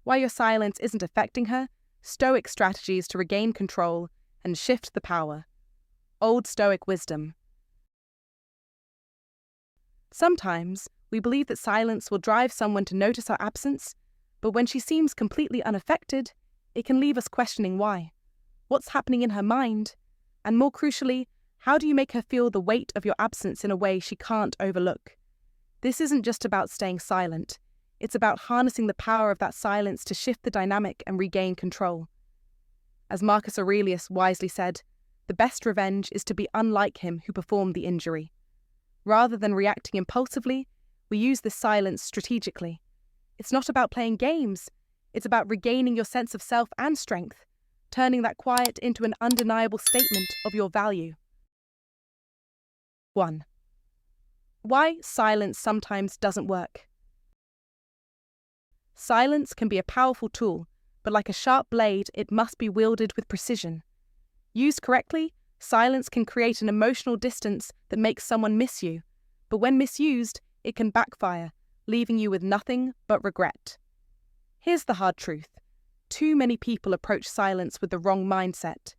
why your silence isn't affecting her, Stoic strategies to regain control and shift the power. Old Stoic wisdom. Sometimes we believe that silence will drive someone to notice our absence, but when she seems completely unaffected, it can leave us questioning why. What's happening in her mind? And more crucially, how do you make her feel the weight of your absence in a way she can't overlook? This isn't just about staying silent. It's about harnessing the power of that silence to shift the dynamic and regain control. As Marcus Aurelius wisely said, the best revenge is to be unlike him who performed the injury. Rather than reacting impulsively, we use this silence strategically. It's not about playing games. It's about regaining your sense of self and strength, turning that quiet into an undeniable statement of your value. 1. Why silence sometimes doesn't work. Silence can be a powerful tool, but like a sharp blade, it must be wielded with precision. Used correctly, silence can create an emotional distance that makes someone miss you, but when misused, it can backfire, leaving you with nothing but regret. Here's the hard truth. Too many people approach silence with the wrong mindset.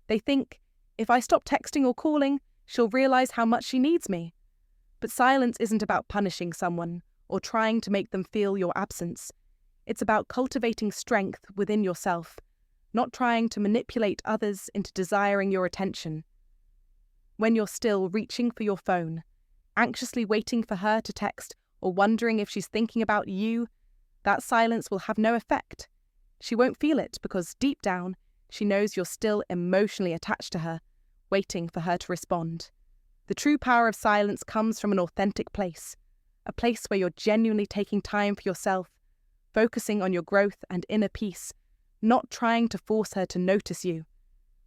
They think, if I stop texting or calling, she'll realize how much she needs me. But silence isn't about punishing someone or trying to make them feel your absence. It's about cultivating strength within yourself, not trying to manipulate others into desiring your attention. When you're still reaching for your phone, anxiously waiting for her to text or wondering if she's thinking about you, that silence will have no effect. She won't feel it because deep down, she knows you're still emotionally attached to her, waiting for her to respond. The true power of silence comes from an authentic place, a place where you're genuinely taking time for yourself, focusing on your growth and inner peace, not trying to force her to notice you.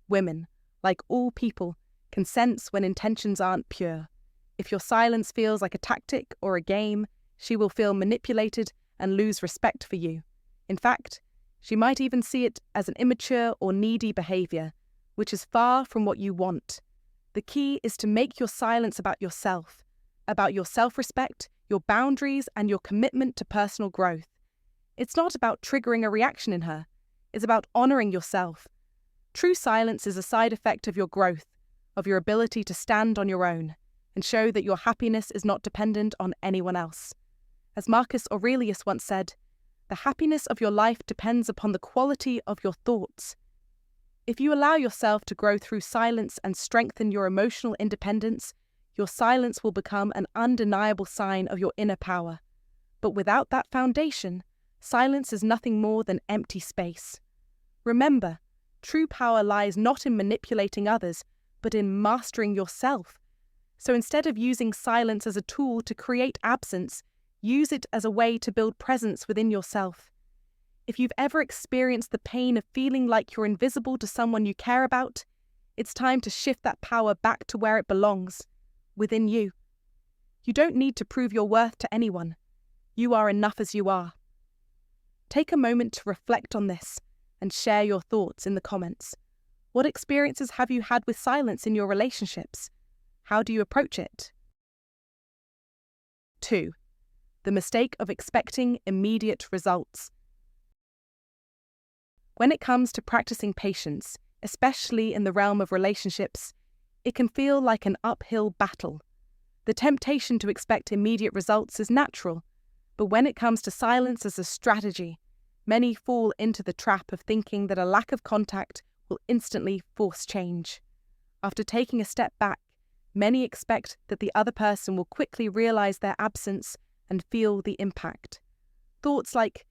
Women, like all people, can sense when intentions aren't pure. If your silence feels like a tactic or a game, she will feel manipulated and lose respect for you. In fact, she might even see it as an immature or needy behavior, which is far from what you want. The key is to make your silence about yourself, about your self-respect, your boundaries, and your commitment to personal growth. It's not about triggering a reaction in her. It's about honoring yourself. True silence is a side effect of your growth, of your ability to stand on your own, and show that your happiness is not dependent on anyone else. As Marcus Aurelius once said, the happiness of your life depends upon the quality of your thoughts. If you allow yourself to grow through silence and strengthen your emotional independence, your silence will become an undeniable sign of your inner power. But without that foundation, silence is nothing more than empty space. Remember, true power lies not in manipulating others, but in mastering yourself. So instead of using silence as a tool to create absence, use it as a way to build presence within yourself. If you've ever experienced the pain of feeling like you're invisible to someone you care about, it's time to shift that power back to where it belongs, within you. You don't need to prove your worth to anyone. You are enough as you are. Take a moment to reflect on this and share your thoughts in the comments. What experiences have you had with silence in your relationships? How do you approach it? 2. The mistake of expecting immediate results. When it comes to practicing patience, especially in the realm of relationships, it can feel like an uphill battle. The temptation to expect immediate results is natural, but when it comes to silence as a strategy, many fall into the trap of thinking that a lack of contact will instantly force change. After taking a step back, many expect that the other person will quickly realize their absence and feel the impact. Thoughts like,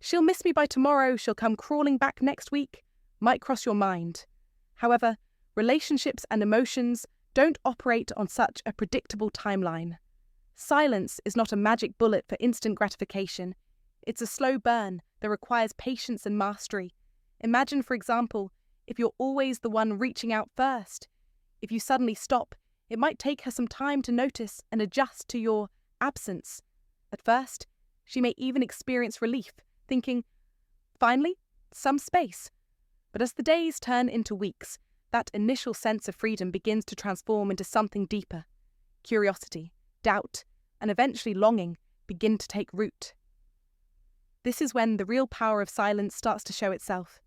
she'll miss me by tomorrow, she'll come crawling back next week, might cross your mind. However, relationships and emotions don't operate on such a predictable timeline. Silence is not a magic bullet for instant gratification. It's a slow burn that requires patience and mastery. Imagine, for example, if you're always the one reaching out first. If you suddenly stop, it might take her some time to notice and adjust to your absence. At first, she may even experience relief, thinking, finally, some space. But as the days turn into weeks, that initial sense of freedom begins to transform into something deeper. Curiosity, doubt, and eventually longing begin to take root. This is when the real power of silence starts to show itself.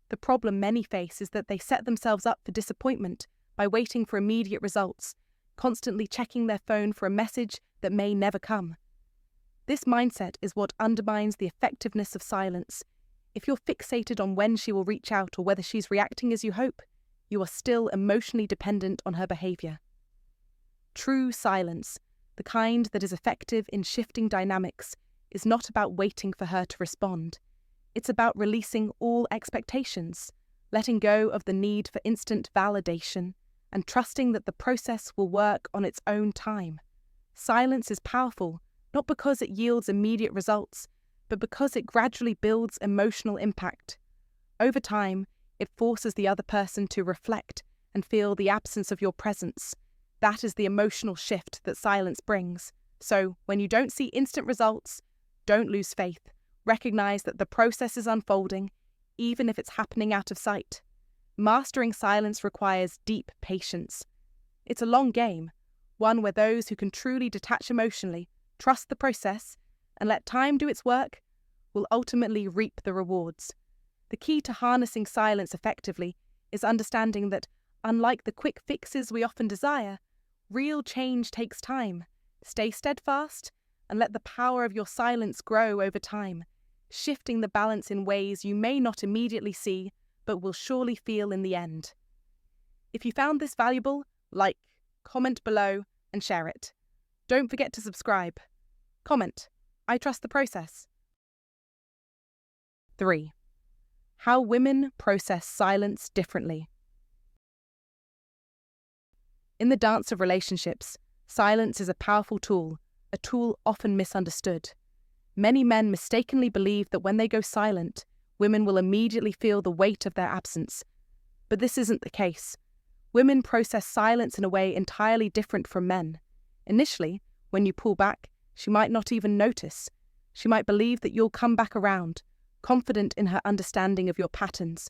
The problem many face is that they set themselves up for disappointment by waiting for immediate results, constantly checking their phone for a message that may never come. This mindset is what undermines the effectiveness of silence. If you're fixated on when she will reach out or whether she's reacting as you hope, you are still emotionally dependent on her behavior. True silence, the kind that is effective in shifting dynamics, is not about waiting for her to respond. It's about releasing all expectations, letting go of the need for instant validation, and trusting that the process will work on its own time. Silence is powerful, not because it yields immediate results, but because it gradually builds emotional impact. Over time, it forces the other person to reflect and feel the absence of your presence. That is the emotional shift that silence brings. So, when you don't see instant results, don't lose faith. Recognize that the process is unfolding, even if it's happening out of sight. Mastering silence requires deep patience. It's a long game, one where those who can truly detach emotionally, trust the process, and let time do its work, will ultimately reap the rewards. The key to harnessing silence effectively is understanding that, unlike the quick fixes we often desire, real change takes time. Stay steadfast and let the power of your silence grow over time, shifting the balance in ways you may not immediately see, but will surely feel in the end. If you found this valuable, like, comment below, and share it. Don't forget to subscribe. Comment, I trust the process. 3. How women process silence differently. In the dance of relationships, silence is a powerful tool, a tool often misunderstood. Many men mistakenly believe that when they go silent, women will immediately feel the weight of their absence. But this isn't the case. Women process silence in a way entirely different from men. Initially, when you pull back, she might not even notice. She might believe that you'll come back around, confident in her understanding of your patterns.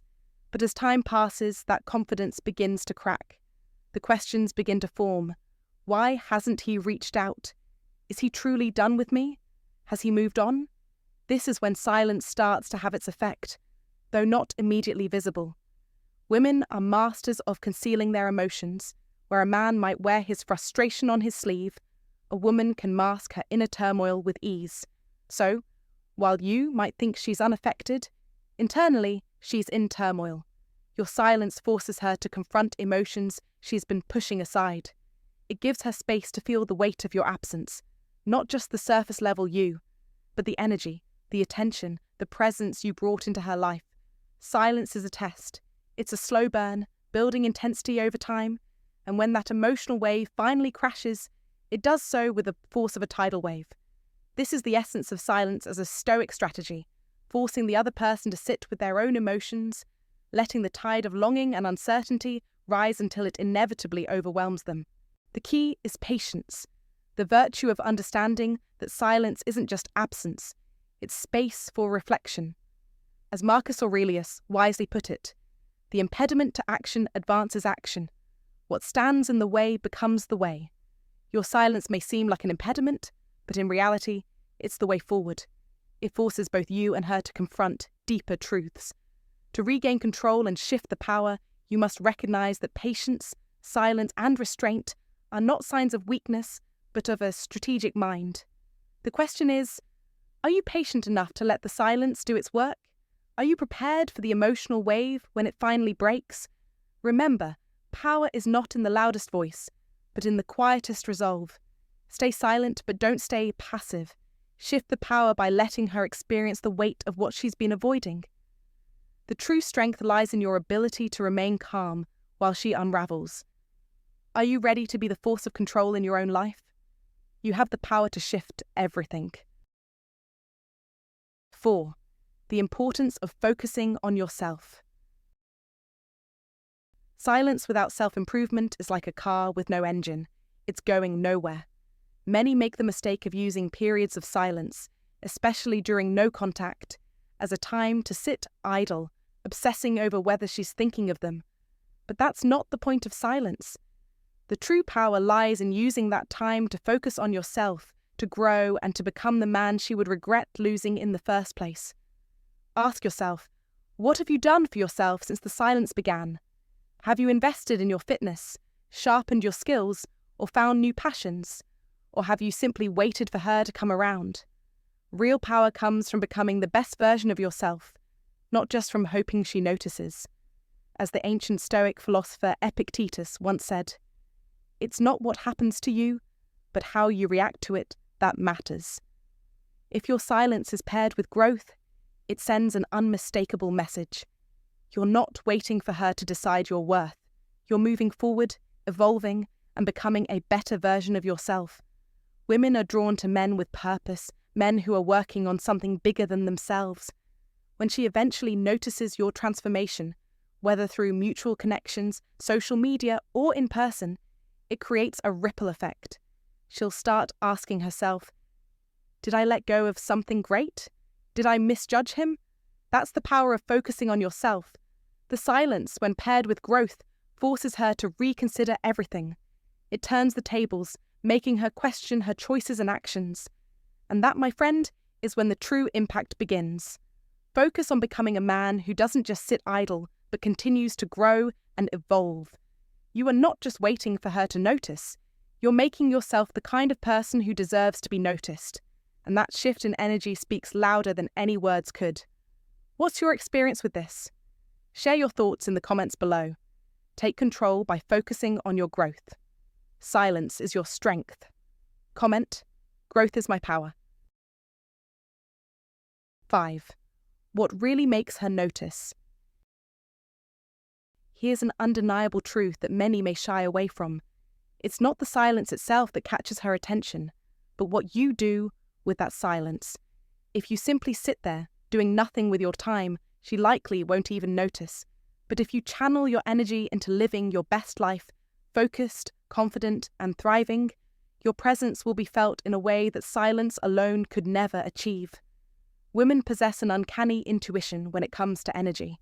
But as time passes, that confidence begins to crack. The questions begin to form. Why hasn't he reached out? Is he truly done with me? Has he moved on? This is when silence starts to have its effect, though not immediately visible. Women are masters of concealing their emotions. Where a man might wear his frustration on his sleeve, a woman can mask her inner turmoil with ease. So, while you might think she's unaffected, internally she's in turmoil. Your silence forces her to confront emotions she's been pushing aside. It gives her space to feel the weight of your absence, not just the surface level you, but the energy, the attention, the presence you brought into her life. Silence is a test. It's a slow burn, building intensity over time, and when that emotional wave finally crashes, it does so with the force of a tidal wave. This is the essence of silence as a stoic strategy, forcing the other person to sit with their own emotions, letting the tide of longing and uncertainty rise until it inevitably overwhelms them. The key is patience, the virtue of understanding that silence isn't just absence, it's space for reflection. As Marcus Aurelius wisely put it, the impediment to action advances action. What stands in the way becomes the way. Your silence may seem like an impediment, but in reality, it's the way forward. It forces both you and her to confront deeper truths. To regain control and shift the power, you must recognize that patience, silence, and restraint are not signs of weakness, but of a strategic mind. The question is, are you patient enough to let the silence do its work? Are you prepared for the emotional wave when it finally breaks? Remember, power is not in the loudest voice, but in the quietest resolve. Stay silent, but don't stay passive. Shift the power by letting her experience the weight of what she's been avoiding. The true strength lies in your ability to remain calm while she unravels. Are you ready to be the force of control in your own life? You have the power to shift everything. 4. The importance of focusing on yourself. Silence without self-improvement is like a car with no engine. It's going nowhere. Many make the mistake of using periods of silence, especially during no contact, as a time to sit idle, obsessing over whether she's thinking of them. But that's not the point of silence. The true power lies in using that time to focus on yourself, to grow, and to become the man she would regret losing in the first place. Ask yourself, what have you done for yourself since the silence began? Have you invested in your fitness, sharpened your skills, or found new passions? Or have you simply waited for her to come around? Real power comes from becoming the best version of yourself, not just from hoping she notices. As the ancient Stoic philosopher Epictetus once said, "It's not what happens to you, but how you react to it that matters." If your silence is paired with growth, it sends an unmistakable message. You're not waiting for her to decide your worth. You're moving forward, evolving, and becoming a better version of yourself. Women are drawn to men with purpose, men who are working on something bigger than themselves. When she eventually notices your transformation, whether through mutual connections, social media, or in person, it creates a ripple effect. She'll start asking herself, did I let go of something great? Did I misjudge him? That's the power of focusing on yourself. The silence, when paired with growth, forces her to reconsider everything. It turns the tables, making her question her choices and actions. And that, my friend, is when the true impact begins. Focus on becoming a man who doesn't just sit idle, but continues to grow and evolve. You are not just waiting for her to notice. You're making yourself the kind of person who deserves to be noticed. And that shift in energy speaks louder than any words could. What's your experience with this? Share your thoughts in the comments below. Take control by focusing on your growth. Silence is your strength. Comment, growth is my power. 5. What really makes her notice? Here's an undeniable truth that many may shy away from. It's not the silence itself that catches her attention, but what you do with that silence. If you simply sit there, doing nothing with your time, she likely won't even notice. But if you channel your energy into living your best life, focused, confident, and thriving, your presence will be felt in a way that silence alone could never achieve. Women possess an uncanny intuition when it comes to energy.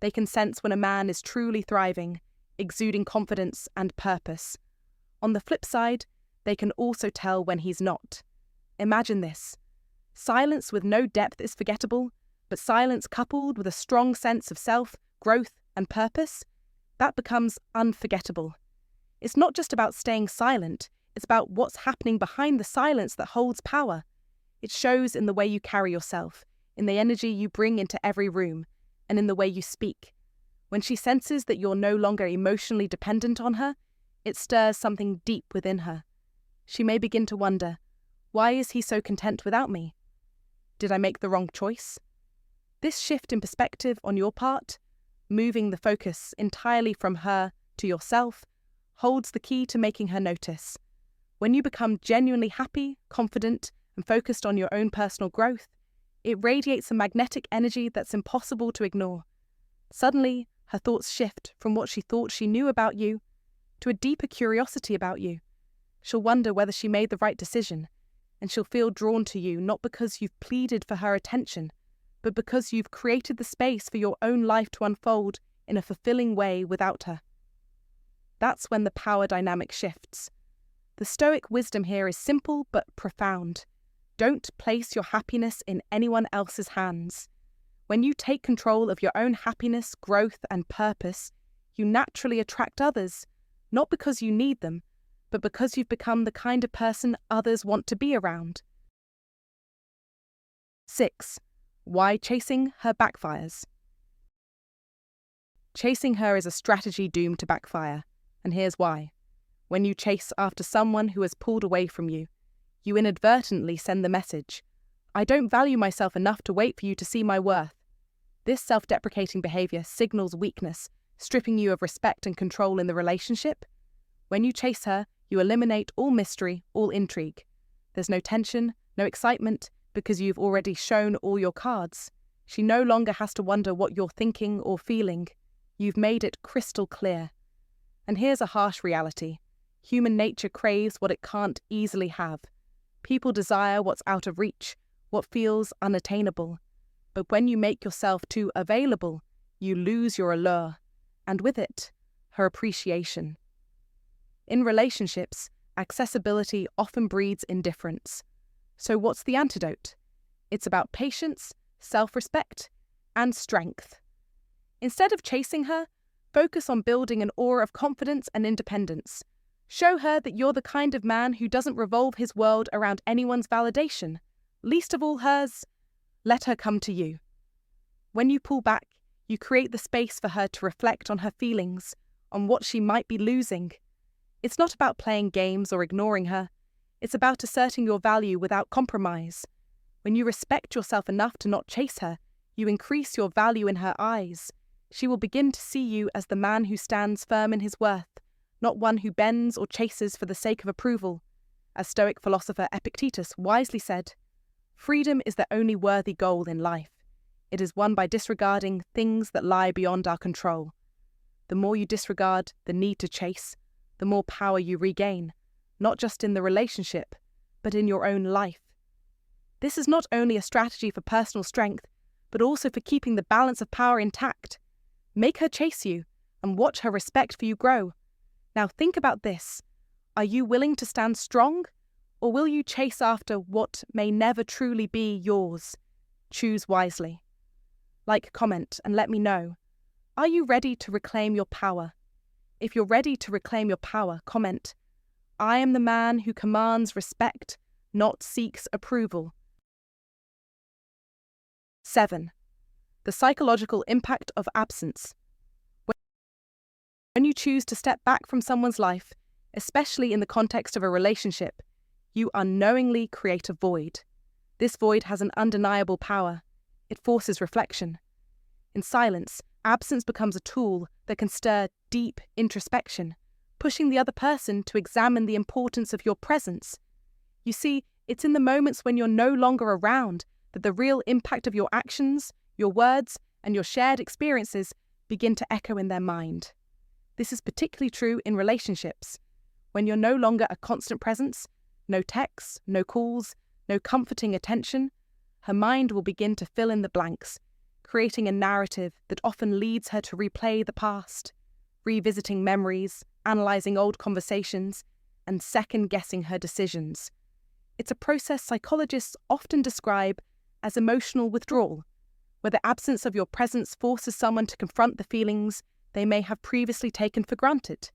They can sense when a man is truly thriving, exuding confidence and purpose. On the flip side, they can also tell when he's not. Imagine this. Silence with no depth is forgettable, but silence coupled with a strong sense of self, growth, and purpose, that becomes unforgettable. It's not just about staying silent, it's about what's happening behind the silence that holds power. It shows in the way you carry yourself, in the energy you bring into every room, and in the way you speak. When she senses that you're no longer emotionally dependent on her, it stirs something deep within her. She may begin to wonder, why is he so content without me? Did I make the wrong choice? This shift in perspective on your part, moving the focus entirely from her to yourself, holds the key to making her notice. When you become genuinely happy, confident, and focused on your own personal growth, it radiates a magnetic energy that's impossible to ignore. Suddenly, her thoughts shift from what she thought she knew about you to a deeper curiosity about you. She'll wonder whether she made the right decision, and she'll feel drawn to you not because you've pleaded for her attention, but because you've created the space for your own life to unfold in a fulfilling way without her. That's when the power dynamic shifts. The Stoic wisdom here is simple but profound. Don't place your happiness in anyone else's hands. When you take control of your own happiness, growth, and purpose, you naturally attract others, not because you need them, but because you've become the kind of person others want to be around. 6. Why chasing her backfires? Chasing her is a strategy doomed to backfire, and here's why. When you chase after someone who has pulled away from you, you inadvertently send the message, I don't value myself enough to wait for you to see my worth. This self-deprecating behavior signals weakness, stripping you of respect and control in the relationship. When you chase her, you eliminate all mystery, all intrigue. There's no tension, no excitement, because you've already shown all your cards. She no longer has to wonder what you're thinking or feeling. You've made it crystal clear. And here's a harsh reality. Human nature craves what it can't easily have. People desire what's out of reach, what feels unattainable. But when you make yourself too available, you lose your allure, and with it, her appreciation. In relationships, Accessibility often breeds indifference. So what's the antidote? It's about patience, self-respect, and strength. Instead of chasing her, focus on building an aura of confidence and independence. Show her that you're the kind of man who doesn't revolve his world around anyone's validation, least of all hers. Let her come to you. When you pull back, you create the space for her to reflect on her feelings, on what she might be losing. It's not about playing games or ignoring her. It's about asserting your value without compromise. When you respect yourself enough to not chase her, you increase your value in her eyes. She will begin to see you as the man who stands firm in his worth, not one who bends or chases for the sake of approval. As Stoic philosopher Epictetus wisely said, "Freedom is the only worthy goal in life. It is won by disregarding things that lie beyond our control." The more you disregard the need to chase, the more power you regain, not just in the relationship, but in your own life. This is not only a strategy for personal strength, but also for keeping the balance of power intact. Make her chase you, and watch her respect for you grow. Now think about this. Are you willing to stand strong, or will you chase after what may never truly be yours? Choose wisely. Like, comment, and let me know. Are you ready to reclaim your power? If you're ready to reclaim your power, comment, "I am the man who commands respect, not seeks approval." 7. The psychological impact of absence. When you choose to step back from someone's life, especially in the context of a relationship, you unknowingly create a void. This void has an undeniable power. It forces reflection. In silence, absence becomes a tool that can stir deep introspection, pushing the other person to examine the importance of your presence. You see, it's in the moments when you're no longer around that the real impact of your actions, your words, and your shared experiences begin to echo in their mind. This is particularly true in relationships. When you're no longer a constant presence, no texts, no calls, no comforting attention, her mind will begin to fill in the blanks, creating a narrative that often leads her to replay the past, revisiting memories, analysing old conversations, and second-guessing her decisions. It's a process psychologists often describe as emotional withdrawal, where the absence of your presence forces someone to confront the feelings they may have previously taken for granted.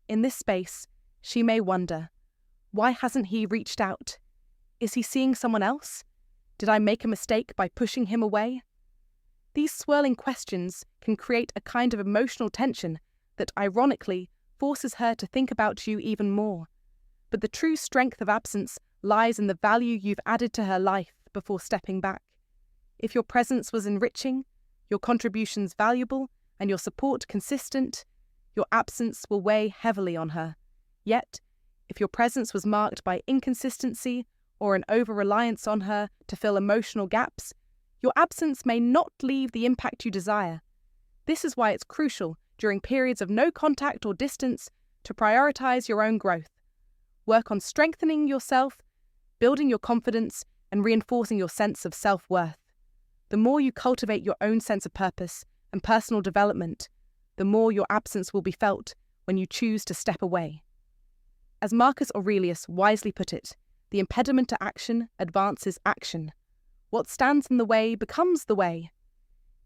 In this space, she may wonder, why hasn't he reached out? Is he seeing someone else? Did I make a mistake by pushing him away? These swirling questions can create a kind of emotional tension that, ironically, forces her to think about you even more. But the true strength of absence lies in the value you've added to her life before stepping back. If your presence was enriching, your contributions valuable, and your support consistent, your absence will weigh heavily on her. Yet, if your presence was marked by inconsistency or an over-reliance on her to fill emotional gaps, your absence may not leave the impact you desire. This is why it's crucial, during periods of no contact or distance, to prioritize your own growth. Work on strengthening yourself, building your confidence, and reinforcing your sense of self-worth. The more you cultivate your own sense of purpose and personal development, the more your absence will be felt when you choose to step away. As Marcus Aurelius wisely put it, the impediment to action advances action. What stands in the way becomes the way.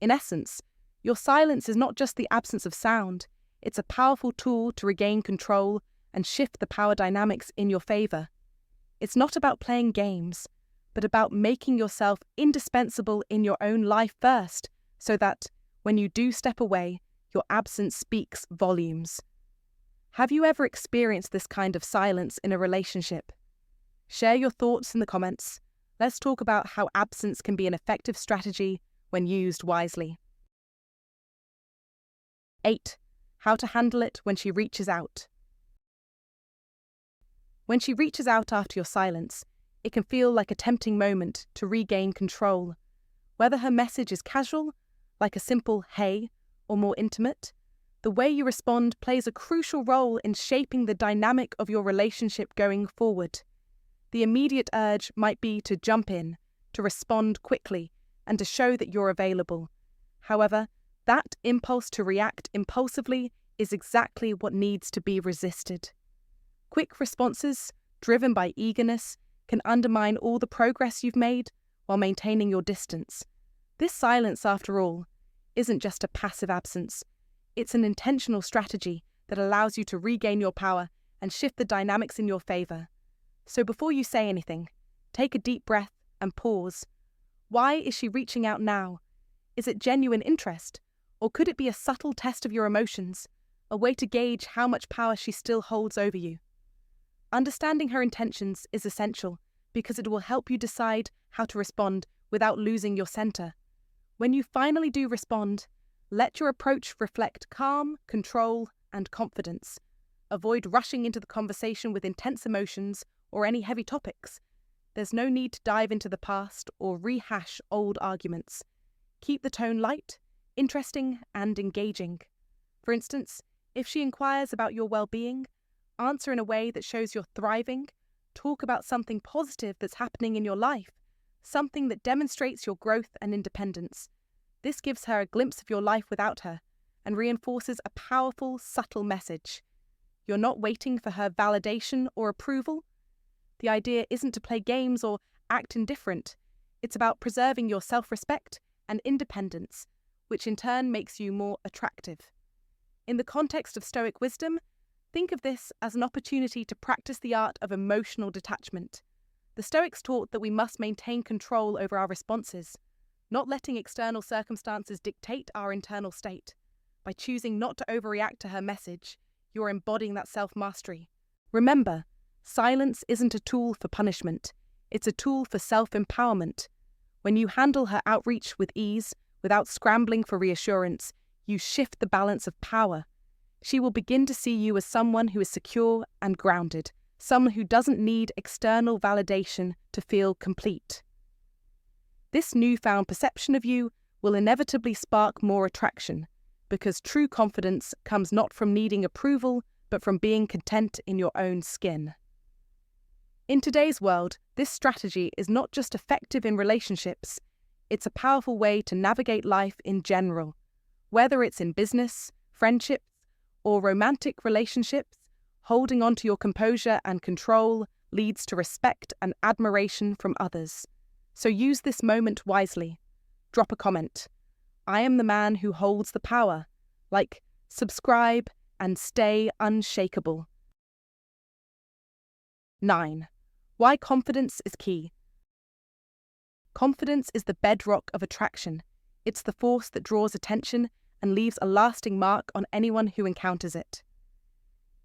In essence, your silence is not just the absence of sound, it's a powerful tool to regain control and shift the power dynamics in your favor. It's not about playing games, but about making yourself indispensable in your own life first, so that, when you do step away, your absence speaks volumes. Have you ever experienced this kind of silence in a relationship? Share your thoughts in the comments. Let's talk about how absence can be an effective strategy when used wisely. 8. How to handle it when she reaches out. When she reaches out after your silence, it can feel like a tempting moment to regain control. Whether her message is casual, like a simple "hey," or more intimate, the way you respond plays a crucial role in shaping the dynamic of your relationship going forward. The immediate urge might be to jump in, to respond quickly, and to show that you're available. However, that impulse to react impulsively is exactly what needs to be resisted. Quick responses, driven by eagerness, can undermine all the progress you've made while maintaining your distance. This silence, after all, isn't just a passive absence. It's an intentional strategy that allows you to regain your power and shift the dynamics in your favor. So before you say anything, take a deep breath and pause. Why is she reaching out now? Is it genuine interest? Or could it be a subtle test of your emotions, a way to gauge how much power she still holds over you? Understanding her intentions is essential because it will help you decide how to respond without losing your center. When you finally do respond, let your approach reflect calm, control, and confidence. Avoid rushing into the conversation with intense emotions or any heavy topics. There's no need to dive into the past or rehash old arguments. Keep the tone light, interesting, and engaging. For instance, if she inquires about your well-being, answer in a way that shows you're thriving. Talk about something positive that's happening in your life, something that demonstrates your growth and independence. This gives her a glimpse of your life without her and reinforces a powerful, subtle message. You're not waiting for her validation or approval. The idea isn't to play games or act indifferent. It's about preserving your self-respect and independence, which in turn makes you more attractive. In the context of Stoic wisdom, think of this as an opportunity to practice the art of emotional detachment. The Stoics taught that we must maintain control over our responses, not letting external circumstances dictate our internal state. By choosing not to overreact to her message, you're embodying that self-mastery. Remember, silence isn't a tool for punishment. It's a tool for self-empowerment. When you handle her outreach with ease, without scrambling for reassurance, you shift the balance of power. She will begin to see you as someone who is secure and grounded, someone who doesn't need external validation to feel complete. This newfound perception of you will inevitably spark more attraction, because true confidence comes not from needing approval, but from being content in your own skin. In today's world, this strategy is not just effective in relationships, it's a powerful way to navigate life in general. Whether it's in business, friendships, or romantic relationships, holding on to your composure and control leads to respect and admiration from others. So use this moment wisely. Drop a comment. I am the man who holds the power. Like, subscribe, and stay unshakable. 9. Why confidence is key. Confidence is the bedrock of attraction. It's the force that draws attention and leaves a lasting mark on anyone who encounters it.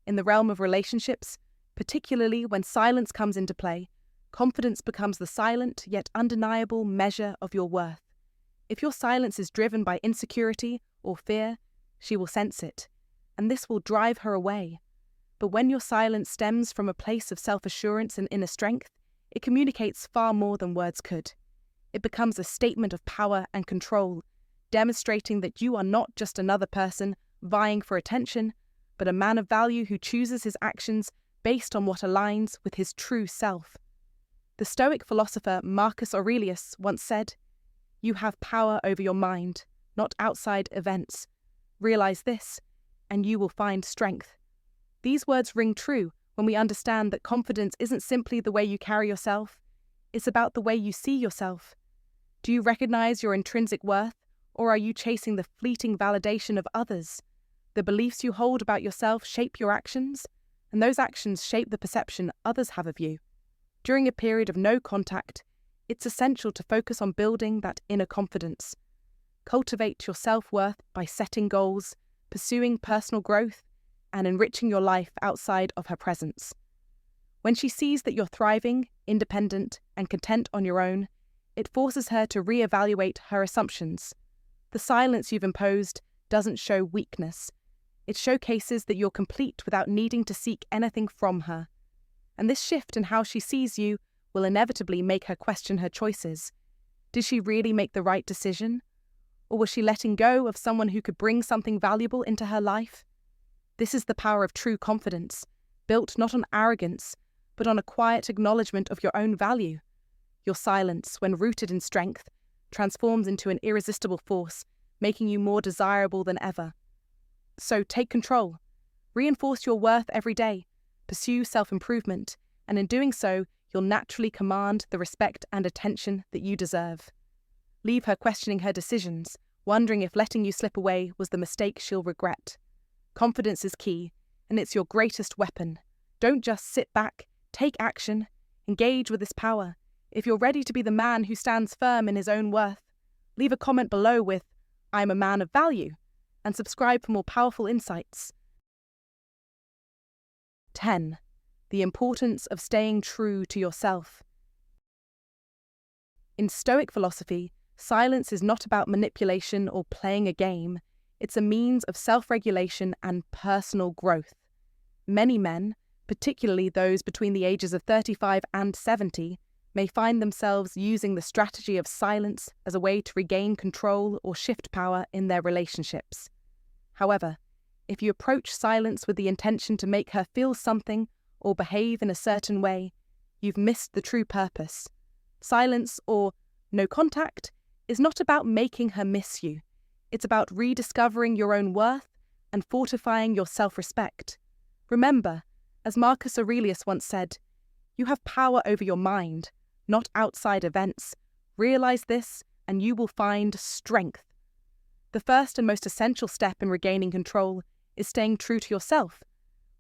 In the realm of relationships, particularly when silence comes into play, confidence becomes the silent yet undeniable measure of your worth. If your silence is driven by insecurity or fear, she will sense it, and this will drive her away. But when your silence stems from a place of self-assurance and inner strength, it communicates far more than words could. It becomes a statement of power and control, demonstrating that you are not just another person vying for attention, but a man of value who chooses his actions based on what aligns with his true self. The Stoic philosopher Marcus Aurelius once said, "You have power over your mind, not outside events. Realize this, and you will find strength." These words ring true when we understand that confidence isn't simply the way you carry yourself, it's about the way you see yourself. Do you recognize your intrinsic worth, or are you chasing the fleeting validation of others? The beliefs you hold about yourself shape your actions, and those actions shape the perception others have of you. During a period of no contact, it's essential to focus on building that inner confidence. Cultivate your self-worth by setting goals, pursuing personal growth, and enriching your life outside of her presence. When she sees that you're thriving, independent, and content on your own, it forces her to reevaluate her assumptions. The silence you've imposed doesn't show weakness. It showcases that you're complete without needing to seek anything from her. And this shift in how she sees you will inevitably make her question her choices. Did she really make the right decision? Or was she letting go of someone who could bring something valuable into her life? This is the power of true confidence, built not on arrogance, but on a quiet acknowledgement of your own value. Your silence, when rooted in strength, transforms into an irresistible force, making you more desirable than ever. So take control. Reinforce your worth every day. pursue self-improvement, and in doing so, you'll naturally command the respect and attention that you deserve. Leave her questioning her decisions, wondering if letting you slip away was the mistake she'll regret. Confidence is key, and it's your greatest weapon. Don't just sit back, take action, engage with this power. If you're ready to be the man who stands firm in his own worth, leave a comment below with, "I'm a man of value," and subscribe for more powerful insights. 10. The importance of staying true to yourself. In Stoic philosophy, silence is not about manipulation or playing a game. It's a means of self-regulation and personal growth. Many men, particularly those between the ages of 35 and 70, may find themselves using the strategy of silence as a way to regain control or shift power in their relationships. However, if you approach silence with the intention to make her feel something or behave in a certain way, you've missed the true purpose. Silence, or no contact, is not about making her miss you. It's about rediscovering your own worth and fortifying your self-respect. Remember, as Marcus Aurelius once said, you have power over your mind, not outside events. Realize this, and you will find strength. The first and most essential step in regaining control is staying true to yourself,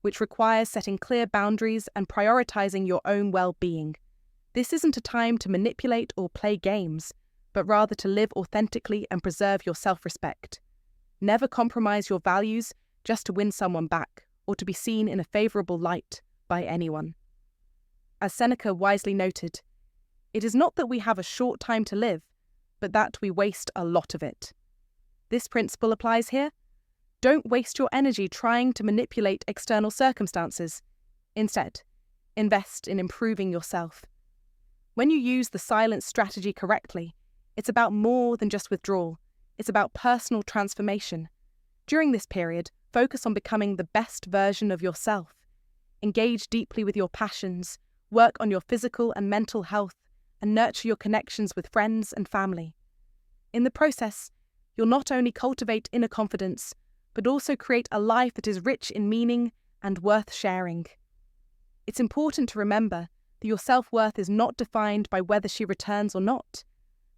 which requires setting clear boundaries and prioritizing your own well-being. This isn't a time to manipulate or play games, but rather to live authentically and preserve your self-respect. Never compromise your values just to win someone back or to be seen in a favorable light by anyone. As Seneca wisely noted, it is not that we have a short time to live, but that we waste a lot of it. This principle applies here. Don't waste your energy trying to manipulate external circumstances. Instead, invest in improving yourself. When you use the silence strategy correctly, it's about more than just withdrawal. It's about personal transformation. During this period, focus on becoming the best version of yourself. Engage deeply with your passions, work on your physical and mental health, and nurture your connections with friends and family. In the process, you'll not only cultivate inner confidence, but also create a life that is rich in meaning and worth sharing. It's important to remember that your self-worth is not defined by whether she returns or not.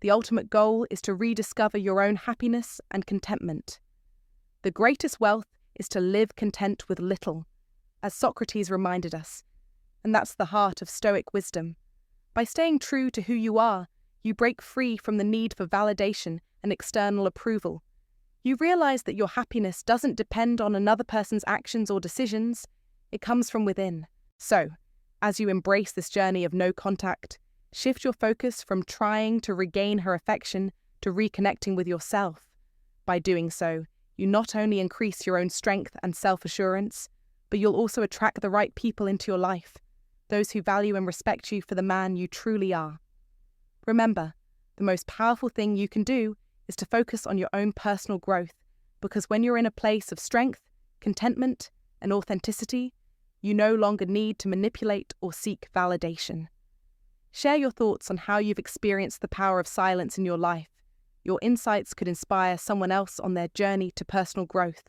The ultimate goal is to rediscover your own happiness and contentment. The greatest wealth is to live content with little, as Socrates reminded us, and that's the heart of Stoic wisdom. By staying true to who you are, you break free from the need for validation and external approval. You realize that your happiness doesn't depend on another person's actions or decisions, it comes from within. So, as you embrace this journey of no contact, shift your focus from trying to regain her affection to reconnecting with yourself. By doing so, you not only increase your own strength and self-assurance, but you'll also attract the right people into your life, those who value and respect you for the man you truly are. Remember, the most powerful thing you can do is to focus on your own personal growth, because when you're in a place of strength, contentment, and authenticity, you no longer need to manipulate or seek validation. Share your thoughts on how you've experienced the power of silence in your life. Your insights could inspire someone else on their journey to personal growth.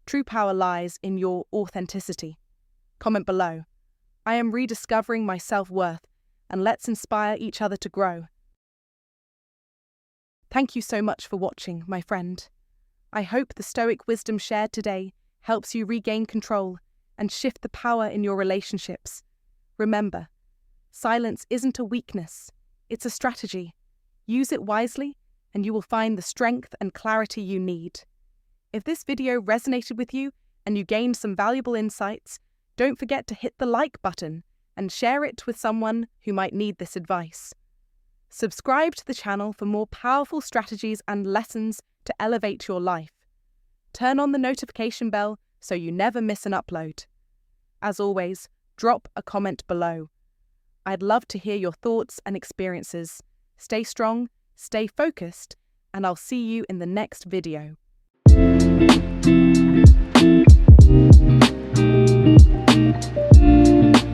True power lies in your authenticity. Comment below. I am rediscovering my self-worth, and let's inspire each other to grow. Thank you so much for watching, my friend. I hope the Stoic wisdom shared today helps you regain control and shift the power in your relationships. Remember, silence isn't a weakness, it's a strategy. Use it wisely, and you will find the strength and clarity you need. If this video resonated with you and you gained some valuable insights, don't forget to hit the like button and share it with someone who might need this advice. Subscribe to the channel for more powerful strategies and lessons to elevate your life. Turn on the notification bell so you never miss an upload. As always, drop a comment below. I'd love to hear your thoughts and experiences. Stay strong, stay focused, and I'll see you in the next video.